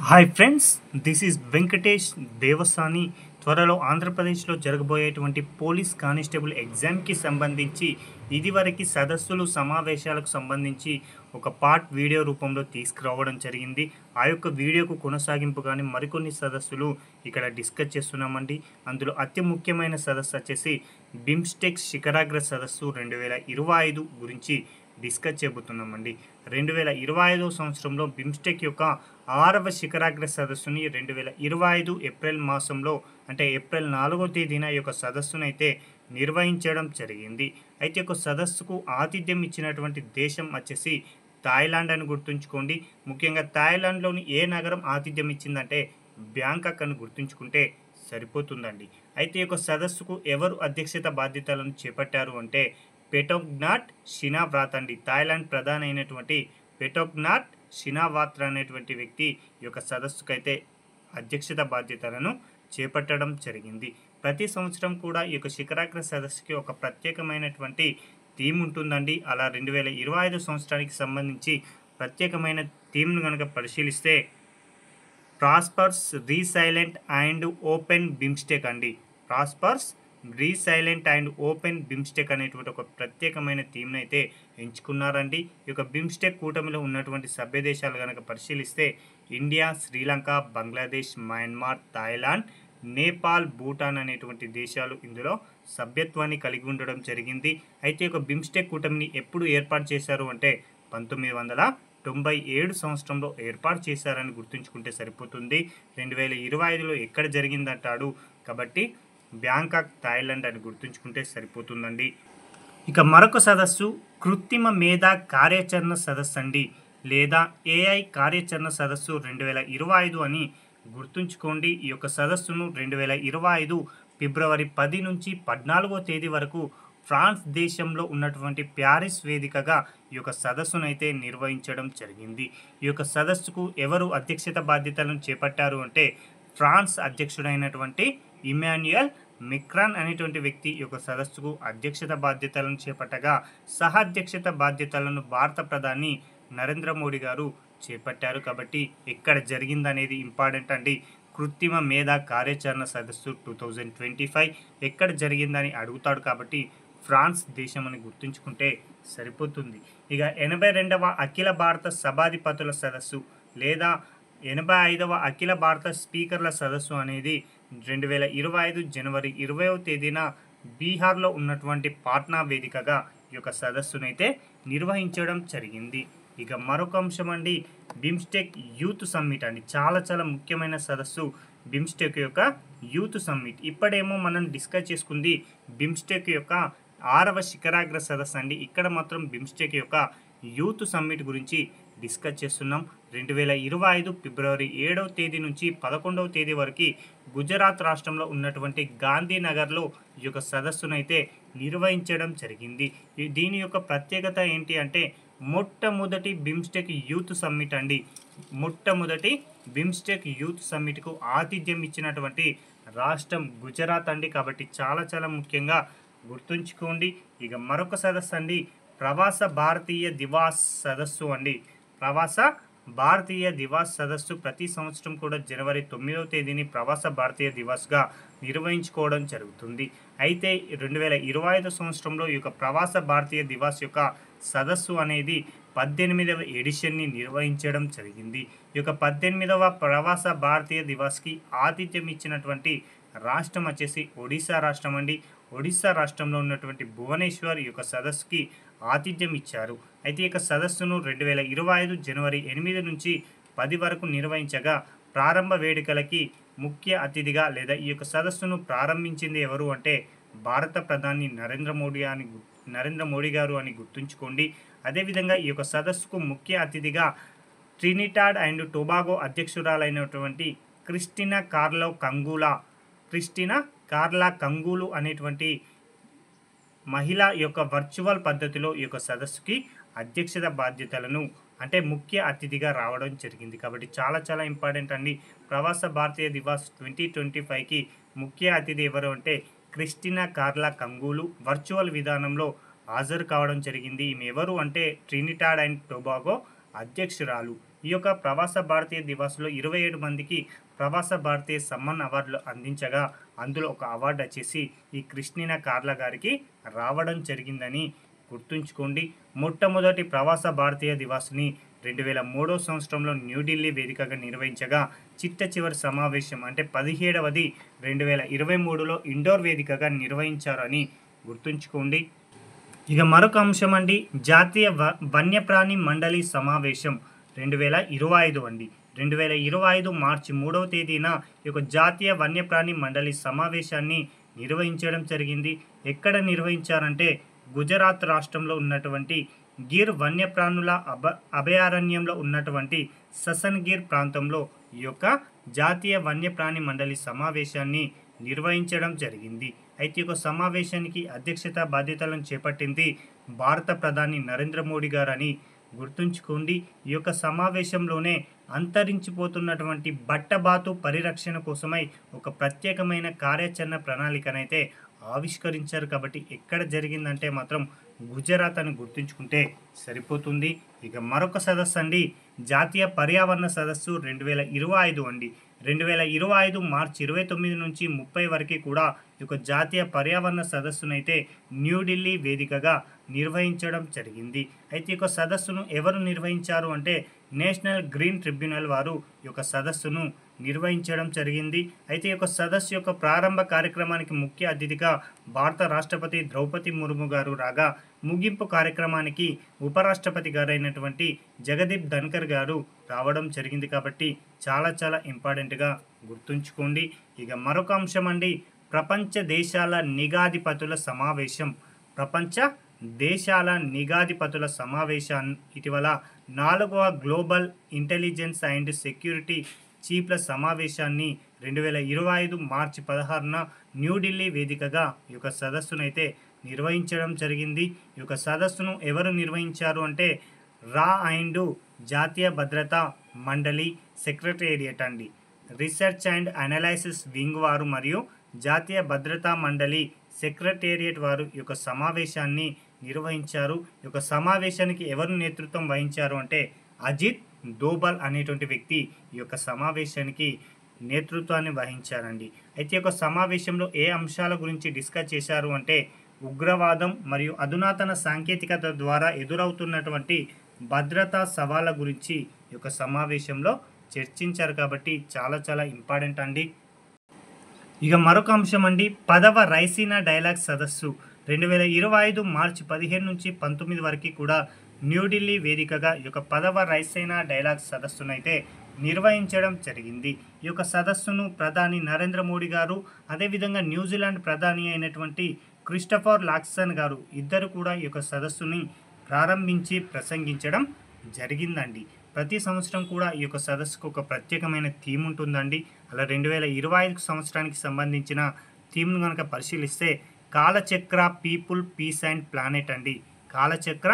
Hi friends, this is Venkatesh Devasani. త్వరలో ఆంధ్రప్రదేశ్లో జరగబోయేటువంటి పోలీస్ కానిస్టేబుల్ ఎగ్జామ్కి సంబంధించి ఇదివరకు సదస్సులు సమావేశాలకు సంబంధించి ఒక పార్ట్ వీడియో రూపంలో తీసుకురావడం జరిగింది. ఆ యొక్క వీడియోకు కొనసాగింపుగానే మరికొన్ని సదస్సులు ఇక్కడ డిస్కస్ చేస్తున్నామండి. అందులో అతి ముఖ్యమైన సదస్సు వచ్చేసి బిమ్స్టెక్ శిఖరాగ్ర సదస్సు 2025 గురించి డిస్కస్ చేయబోతున్నామండి. 2025 సంవత్సరంలో బిమ్స్టెక్ యొక్క 6వ శిఖరాగ్ర సదస్సుని 2025 ఏప్రిల్ మాసంలో అంటే ఏప్రిల్ 4వ తేదీన ఈ యొక్క సదస్సునైతే నిర్వహించడం జరిగింది. అయితే ఒక సదస్సుకు ఆతిథ్యం ఇచ్చినటువంటి దేశం వచ్చేసి థాయిలాండ్ అని గుర్తుంచుకోండి. ముఖ్యంగా థాయిలాండ్లోని ఏ నగరం ఆతిథ్యం ఇచ్చిందంటే బ్యాంకాక్ అని గుర్తుంచుకుంటే సరిపోతుందండి. అయితే ఈ యొక్క సదస్సుకు ఎవరు అధ్యక్షత బాధ్యతలను చేపట్టారు అంటే పెటోగ్నాట్ షినావాత్ అండి. థాయిలాండ్ ప్రధాని అయినటువంటి పెటోగ్నాట్ షినావాత్ అనేటువంటి వ్యక్తి ఈ యొక్క సదస్సుకైతే అధ్యక్షత బాధ్యతలను చేపట్టడం జరిగింది. ప్రతి సంవత్సరం కూడా ఈ యొక్క శిఖరాగ్ర సదస్సుకి ఒక ప్రత్యేకమైనటువంటి థీమ్ ఉంటుందండి. అలా 2025 సంవత్సరానికి సంబంధించి ప్రత్యేకమైన థీమ్ను కనుక పరిశీలిస్తే prosperous, resilient and open BIMSTEC అండి. Prosperous, resilient and open BIMSTEC అనేటువంటి ఒక ప్రత్యేకమైన థీమ్ని అయితే ఎంచుకున్నారండి. ఈ యొక్క బిమ్స్టెక్ కూటమిలో ఉన్నటువంటి సభ్య దేశాలు కనుక పరిశీలిస్తే India, Sri Lanka, Bangladesh, Myanmar, Thailand, Nepal, Bhutan అనేటువంటి దేశాలు ఇందులో సభ్యత్వాన్ని కలిగి ఉండడం జరిగింది. అయితే ఒక బిమ్స్టెక్ కూటమిని ఎప్పుడు ఏర్పాటు చేశారు అంటే 1997 సంవత్సరంలో ఏర్పాటు చేశారని గుర్తుంచుకుంటే సరిపోతుంది. 2025లో ఎక్కడ జరిగిందంటాడు కాబట్టి బ్యాంకాక్, థాయిలాండ్ అని గుర్తుంచుకుంటే సరిపోతుందండి. ఇక మరొక సదస్సు కృత్రిమ మేధ కార్యాచరణ సదస్సు అండి, లేదా ఏఐ కార్యాచరణ సదస్సు 2025 అని గుర్తుంచుకోండి. ఈ యొక్క సదస్సును 2025 ఫిబ్రవరి 10 నుంచి 14వ తేదీ వరకు ఫ్రాన్స్ దేశంలో ఉన్నటువంటి ప్యారిస్ వేదికగా ఈ యొక్క సదస్సునైతే నిర్వహించడం జరిగింది. ఈ యొక్క సదస్సుకు ఎవరు అధ్యక్షత బాధ్యతలను చేపట్టారు అంటే ఫ్రాన్స్ అధ్యక్షుడైనటువంటి ఇమాన్యుయల్ మెక్రాన్ అనేటువంటి వ్యక్తి ఈ యొక్క సదస్సుకు అధ్యక్షత బాధ్యతలను చేపట్టగా సహాధ్యక్షత బాధ్యతలను భారత ప్రధాని నరేంద్ర మోడీ గారు చేపట్టారు. కాబట్టి ఎక్కడ జరిగిందనేది ఇంపార్టెంట్ అండి. కృత్రిమ మేధ కార్యాచరణ సదస్సు 2025 ఎక్కడ జరిగిందని అడుగుతాడు కాబట్టి ఫ్రాన్స్ దేశం అని గుర్తుంచుకుంటే సరిపోతుంది. ఇక 82వ అఖిల భారత సభాధిపతుల సదస్సు లేదా 85వ అఖిల భారత స్పీకర్ల సదస్సు అనేది 2025 జనవరి 20వ తేదీన బీహార్లో ఉన్నటువంటి పాట్నా వేదికగా ఈ యొక్క సదస్సునైతే నిర్వహించడం జరిగింది. ఇక మరొక అంశం అండి బిమ్స్టెక్ యూత్ సమ్మిట్ అండి. చాలా ముఖ్యమైన సదస్సు బిమ్స్టెక్ యొక్క యూత్ సమ్మిట్. ఇప్పుడేమో మనం డిస్కస్ చేసుకుంది బిమ్స్టెక్ యొక్క 6వ శిఖరాగ్ర సదస్సు అండి. ఇక్కడ మాత్రం బిమ్స్టెక్ యొక్క యూత్ సమ్మిట్ గురించి డిస్కస్ చేస్తున్నాం. 2025 ఫిబ్రవరి 7వ తేదీ నుంచి 11వ తేదీ వరకు గుజరాత్ రాష్ట్రంలో ఉన్నటువంటి గాంధీనగర్లో ఈ యొక్క సదస్సునైతే నిర్వహించడం జరిగింది. దీని యొక్క ప్రత్యేకత ఏంటి అంటే మొట్టమొదటి బిమ్స్టెక్ యూత్ సమ్మిట్ అండి. మొట్టమొదటి బిమ్స్టెక్ యూత్ సమ్మిట్కు ఆతిథ్యం ఇచ్చినటువంటి రాష్ట్రం గుజరాత్ అండి. కాబట్టి చాలా ముఖ్యంగా గుర్తుంచుకోండి. ఇక మరొక సదస్సు అండి ప్రవాస భారతీయ దివాస్ సదస్సు అండి. ప్రవాస భారతీయ దివాస్ సదస్సు ప్రతి సంవత్సరం కూడా జనవరి 9వ తేదీని ప్రవాస భారతీయ దివాస్గా నిర్వహించుకోవడం జరుగుతుంది. అయితే 2025 సంవత్సరంలో ఈ యొక్క ప్రవాస భారతీయ దివాస్ యొక్క సదస్సు అనేది 18వ ఎడిషన్ని నిర్వహించడం జరిగింది. ఈ యొక్క 18వ ప్రవాస భారతీయ దివాస్కి ఆతిథ్యం ఇచ్చినటువంటి రాష్ట్రం వచ్చేసి ఒడిశా రాష్ట్రం అండి. ఒడిశా రాష్ట్రంలో ఉన్నటువంటి భువనేశ్వర్ ఈ యొక్క సదస్సుకి ఆతిథ్యం ఇచ్చారు. అయితే ఈ యొక్క సదస్సును 2025 జనవరి 8 నుంచి 10 వరకు నిర్వహించగా ప్రారంభ వేడుకలకి ముఖ్య అతిథిగా లేదా ఈ యొక్క సదస్సును ప్రారంభించింది ఎవరు అంటే భారత ప్రధాని నరేంద్ర మోడీ గారు అని గుర్తుంచుకోండి. అదేవిధంగా ఈ యొక్క సదస్సుకు ముఖ్య అతిథిగా ట్రినిటాడ్ అండ్ టొబాగో అధ్యక్షురాలైనటువంటి క్రిస్టినా కార్లా కంగూలు అనేటువంటి మహిళ యొక్క వర్చువల్ పద్ధతిలో ఈ యొక్క సదస్సుకి అధ్యక్షత బాధ్యతలను అంటే ముఖ్య అతిథిగా రావడం జరిగింది. కాబట్టి చాలా ఇంపార్టెంట్ అండి. ప్రవాస భారతీయ దివాస్ 2025కి ముఖ్య అతిథి ఎవరు అంటే క్రిస్టినా కార్లా కంగూలు వర్చువల్ విధానంలో హాజరు కావడం జరిగింది. ఈమె ఎవరు అంటే ట్రినిటాడ్ అండ్ టొబాగో అధ్యక్షురాలు. ఈ యొక్క ప్రవాస భారతీయ దివాస్లో 27 మందికి ప్రవాస భారతీయ సమ్మాన్ అవార్డులు అందించగా అందులో ఒక అవార్డు వచ్చేసి ఈ క్రిస్టినా కార్లా గారికి రావడం జరిగిందని గుర్తుంచుకోండి. మొట్టమొదటి ప్రవాస భారతీయ దివాస్ని 2003 సంవత్సరంలో న్యూఢిల్లీ వేదికగా నిర్వహించగా చిట్ట చివరి సమావేశం అంటే 17వది 2023లో ఇండోర్ వేదికగా నిర్వహించారని గుర్తుంచుకోండి. ఇక మరొక అంశం అండి, జాతీయ వన్యప్రాణి మండలి సమావేశం 2025 అండి. 2025 మార్చి 3వ తేదీన ఈ యొక్క జాతీయ వన్యప్రాణి మండలి సమావేశాన్ని నిర్వహించడం జరిగింది. ఎక్కడ నిర్వహించారంటే గుజరాత్ రాష్ట్రంలో ఉన్నటువంటి గిర్ వన్యప్రాణుల అభయారణ్యంలో ఉన్నటువంటి ససన్గిర్ ప్రాంతంలో ఈ యొక్క జాతీయ వన్యప్రాణి మండలి సమావేశాన్ని నిర్వహించడం జరిగింది. అయితే ఈ యొక్క సమావేశానికి అధ్యక్షత బాధ్యతలను చేపట్టింది భారత ప్రధాని నరేంద్ర మోడీ గారని గుర్తుంచుకోండి. ఈ యొక్క సమావేశంలోనే అంతరించిపోతున్నటువంటి బట్టబాతు పరిరక్షణ కోసమై ఒక ప్రత్యేకమైన కార్యాచరణ ప్రణాళికనైతే ఆవిష్కరించారు. కాబట్టి ఎక్కడ జరిగిందంటే మాత్రం గుజరాత్ అని గుర్తుంచుకుంటే సరిపోతుంది. ఇక మరొక సదస్సు అండి, జాతీయ పర్యావరణ సదస్సు 2025 అండి. 2025 మార్చి 29 నుంచి 30 వరకు కూడా ఈ యొక్క జాతీయ పర్యావరణ సదస్సునైతే న్యూఢిల్లీ వేదికగా నిర్వహించడం జరిగింది. అయితే ఈ యొక్క సదస్సును ఎవరు నిర్వహించారు అంటే నేషనల్ గ్రీన్ ట్రిబ్యునల్ వారు ఈ యొక్క సదస్సును నిర్వహించడం జరిగింది. అయితే ఈ యొక్క సదస్సు యొక్క ప్రారంభ కార్యక్రమానికి ముఖ్య అతిథిగా భారత రాష్ట్రపతి ద్రౌపది ముర్ము గారు రాగా ముగింపు కార్యక్రమానికి ఉపరాష్ట్రపతి గారైనటువంటి జగదీప్ ధన్కర్ గారు రావడం జరిగింది. కాబట్టి చాలా ఇంపార్టెంట్గా గుర్తుంచుకోండి. ఇక మరొక అంశం అండి, ప్రపంచ దేశాల నిఘాధిపతుల సమావేశం. ప్రపంచ దేశాల నిఘాధిపతుల సమావేశం ఇటీవల 4వ గ్లోబల్ ఇంటెలిజెన్స్ అండ్ సెక్యూరిటీ చీఫ్ల సమావేశాన్ని 2025 మార్చి 16న న్యూఢిల్లీ వేదికగా ఈ యొక్క సదస్సునైతే నిర్వహించడం జరిగింది. ఈ యొక్క సదస్సును ఎవరు నిర్వహించారు అంటే రా అండ్ జాతీయ భద్రతా మండలి సెక్రటేరియట్ అండి, రీసెర్చ్ అండ్ అనాలైసిస్ వింగ్ వారు మరియు జాతీయ భద్రతా మండలి సెక్రటేరియట్ వారు ఈ యొక్క సమావేశాన్ని నిర్వహించారు. ఈ యొక్క సమావేశానికి ఎవరు నేతృత్వం వహించారు అంటే అజిత్ దోబల్ అనేటువంటి వ్యక్తి ఈ యొక్క సమావేశానికి నేతృత్వాన్ని వహించారండి. అయితే ఈ యొక్క సమావేశంలో ఏ అంశాల గురించి డిస్కస్ చేశారు అంటే ఉగ్రవాదం మరియు అధునాతన సాంకేతికత ద్వారా ఎదురవుతున్నటువంటి భద్రతా సవాళ్ళ గురించి ఈ యొక్క సమావేశంలో చర్చించారు. కాబట్టి చాలా ఇంపార్టెంట్ అండి. ఇక మరొక అంశం అండి, 10వ రైసీనా డైలాగ్ సదస్సు 2025 మార్చి 15 నుంచి 19 వరకు కూడా న్యూఢిల్లీ వేదికగా ఈ యొక్క 10వ రైసీనా డైలాగ్ సదస్సునైతే నిర్వహించడం జరిగింది. ఈ యొక్క సదస్సును ప్రధాని నరేంద్ర మోడీ గారు అదేవిధంగా న్యూజిలాండ్ ప్రధాని అయినటువంటి క్రిస్టఫర్ లాక్సన్ గారు ఇద్దరు కూడా ఈ యొక్క సదస్సుని ప్రారంభించి ప్రసంగించడం జరిగిందండి. ప్రతి సంవత్సరం కూడా ఈ యొక్క సదస్సుకు ఒక ప్రత్యేకమైన థీమ్ ఉంటుందండి. అలా 2025 సంవత్సరానికి సంబంధించిన థీమ్ను కనుక పరిశీలిస్తే కాలచక్ర పీపుల్ పీస్ అండ్ ప్లానెట్ అండి. కాలచక్ర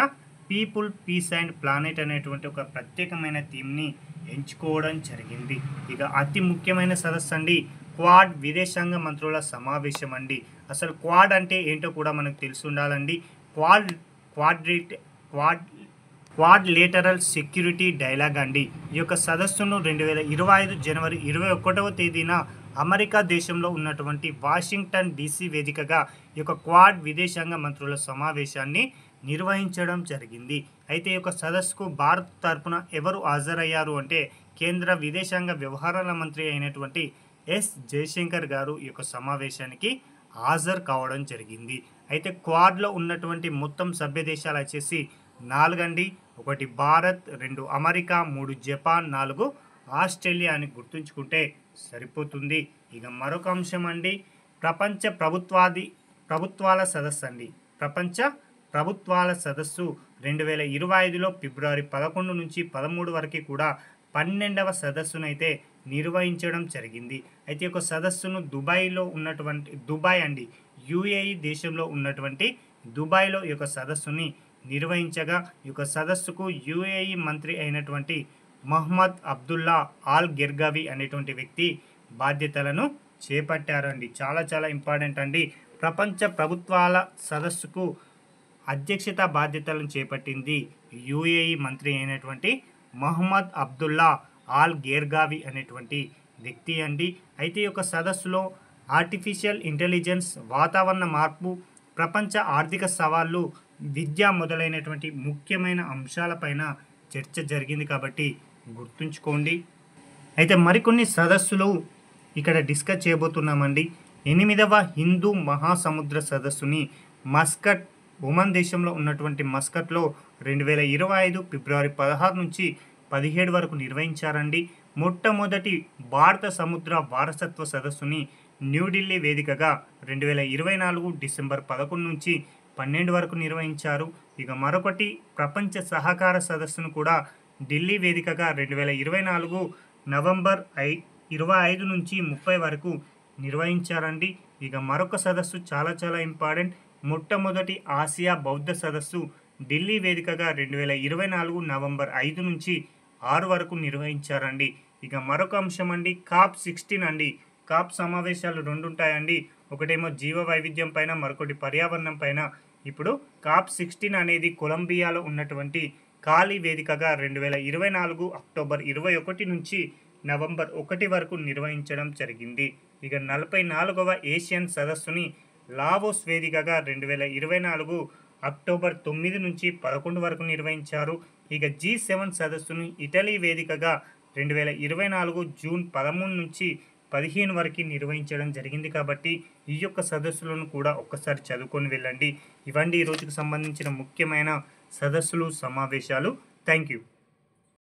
పీపుల్ పీస్ అండ్ ప్లానెట్ అనేటువంటి ఒక ప్రత్యేకమైన థీమ్ని ఎంచుకోవడం జరిగింది. ఇక అతి ముఖ్యమైన సదస్సు అండి క్వాడ్ విదేశాంగ మంత్రుల సమావేశం అండి. అసలు క్వాడ్ అంటే ఏంటో కూడా మనకు తెలిసి ఉండాలండి. క్వాడ్లేటరల్ సెక్యూరిటీ డైలాగ్ అండి. ఈ యొక్క సదస్సును 2025 జనవరి 21వ తేదీన అమెరికా దేశంలో ఉన్నటువంటి వాషింగ్టన్ DC వేదికగా ఈ యొక్క క్వాడ్ విదేశాంగ మంత్రుల సమావేశాన్ని నిర్వహించడం జరిగింది. అయితే ఈ యొక్క సదస్సుకు భారత్ తరపున ఎవరు హాజరయ్యారు అంటే కేంద్ర విదేశాంగ వ్యవహారాల మంత్రి అయినటువంటి ఎస్ జయశంకర్ గారు ఈ యొక్క సమావేశానికి హాజరు కావడం జరిగింది. అయితే క్వాడ్లో ఉన్నటువంటి మొత్తం సభ్య దేశాలు వచ్చేసి 4 అండి. 1 భారత్, 2 అమెరికా, 3 జపాన్, 4 ఆస్ట్రేలియా అని గుర్తుంచుకుంటే సరిపోతుంది. ఇక మరొక అంశం అండి ప్రపంచ ప్రభుత్వాల సదస్సు అండి. ప్రపంచ ప్రభుత్వాల సదస్సు 2025లో ఫిబ్రవరి 11 నుంచి 13 వరకు కూడా 12వ సదస్సునైతే నిర్వహించడం జరిగింది. అయితే ఒక సదస్సును దుబాయ్ అండి UAE దేశంలో ఉన్నటువంటి దుబాయ్లో ఈ యొక్క సదస్సుని నిర్వహించగా ఈ యొక్క సదస్సుకు UAE మంత్రి అయినటువంటి మహమ్మద్ అబ్దుల్లా ఆల్ గిర్గావి అనేటువంటి వ్యక్తి బాధ్యతలను చేపట్టారండి. చాలా ఇంపార్టెంట్ అండి. ప్రపంచ ప్రభుత్వాల సదస్సుకు అధ్యక్షత బాధ్యతలను చేపట్టింది UAE మంత్రి అయినటువంటి మహమ్మద్ అబ్దుల్లా ఆల్ గేర్గావి అనేటువంటి వ్యక్తి అండి. అయితే ఈ యొక్క సదస్సులో ఆర్టిఫిషియల్ ఇంటెలిజెన్స్, వాతావరణ మార్పు, ప్రపంచ ఆర్థిక సవాళ్ళు, విద్య మొదలైనటువంటి ముఖ్యమైన అంశాలపైన చర్చ జరిగింది కాబట్టి గుర్తుంచుకోండి. అయితే మరికొన్ని సదస్సులు ఇక్కడ డిస్కస్ చేయబోతున్నామండి. 8వ హిందూ మహాసముద్ర సదస్సుని మస్కట్, ఒమన్ దేశంలో ఉన్నటువంటి మస్కట్లో 2025 ఫిబ్రవరి 16 నుంచి 17 వరకు నిర్వహించారండి. మొట్టమొదటి భారత సముద్ర వారసత్వ సదస్సుని న్యూఢిల్లీ వేదికగా 2024 డిసెంబర్ 11 నుంచి 12 వరకు నిర్వహించారు. ఇక మరొకటి ప్రపంచ సహకార సదస్సును కూడా ఢిల్లీ వేదికగా 2024 నవంబర్ 25 నుంచి 30 వరకు నిర్వహించారండి. ఇక మరొక సదస్సు చాలా ఇంపార్టెంట్. మొట్టమొదటి ఆసియా బౌద్ధ సదస్సు ఢిల్లీ వేదికగా 2024 నవంబర్ 5 నుంచి 6 వరకు నిర్వహించారండి. ఇక మరొక అంశం అండి COP 16 అండి. COP సమావేశాలు 2 ఉంటాయండి. ఒకటేమో జీవ వైవిధ్యం పైన, మరొకటి పర్యావరణం పైన. ఇప్పుడు COP 16 అనేది కొలంబియాలో ఉన్నటువంటి కాలి వేదికగా 2024 అక్టోబర్ 21 నుంచి నవంబర్ 1 వరకు నిర్వహించడం జరిగింది. ఇక 44వ ఏషియన్ సదస్సుని లావోస్ వేదికగా 2024 అక్టోబర్ 9 నుంచి 11 వరకు నిర్వహించారు. ఇక G7 సదస్సును ఇటలీ వేదికగా 2024 జూన్ 13 నుంచి 15 వరకు నిర్వహించడం జరిగింది. కాబట్టి ఈ యొక్క సదస్సులను కూడా ఒక్కసారి చదువుకొని వెళ్ళండి. ఇవండి ఈ రోజుకు సంబంధించిన ముఖ్యమైన సదస్సులు, సమావేశాలు. Thank you.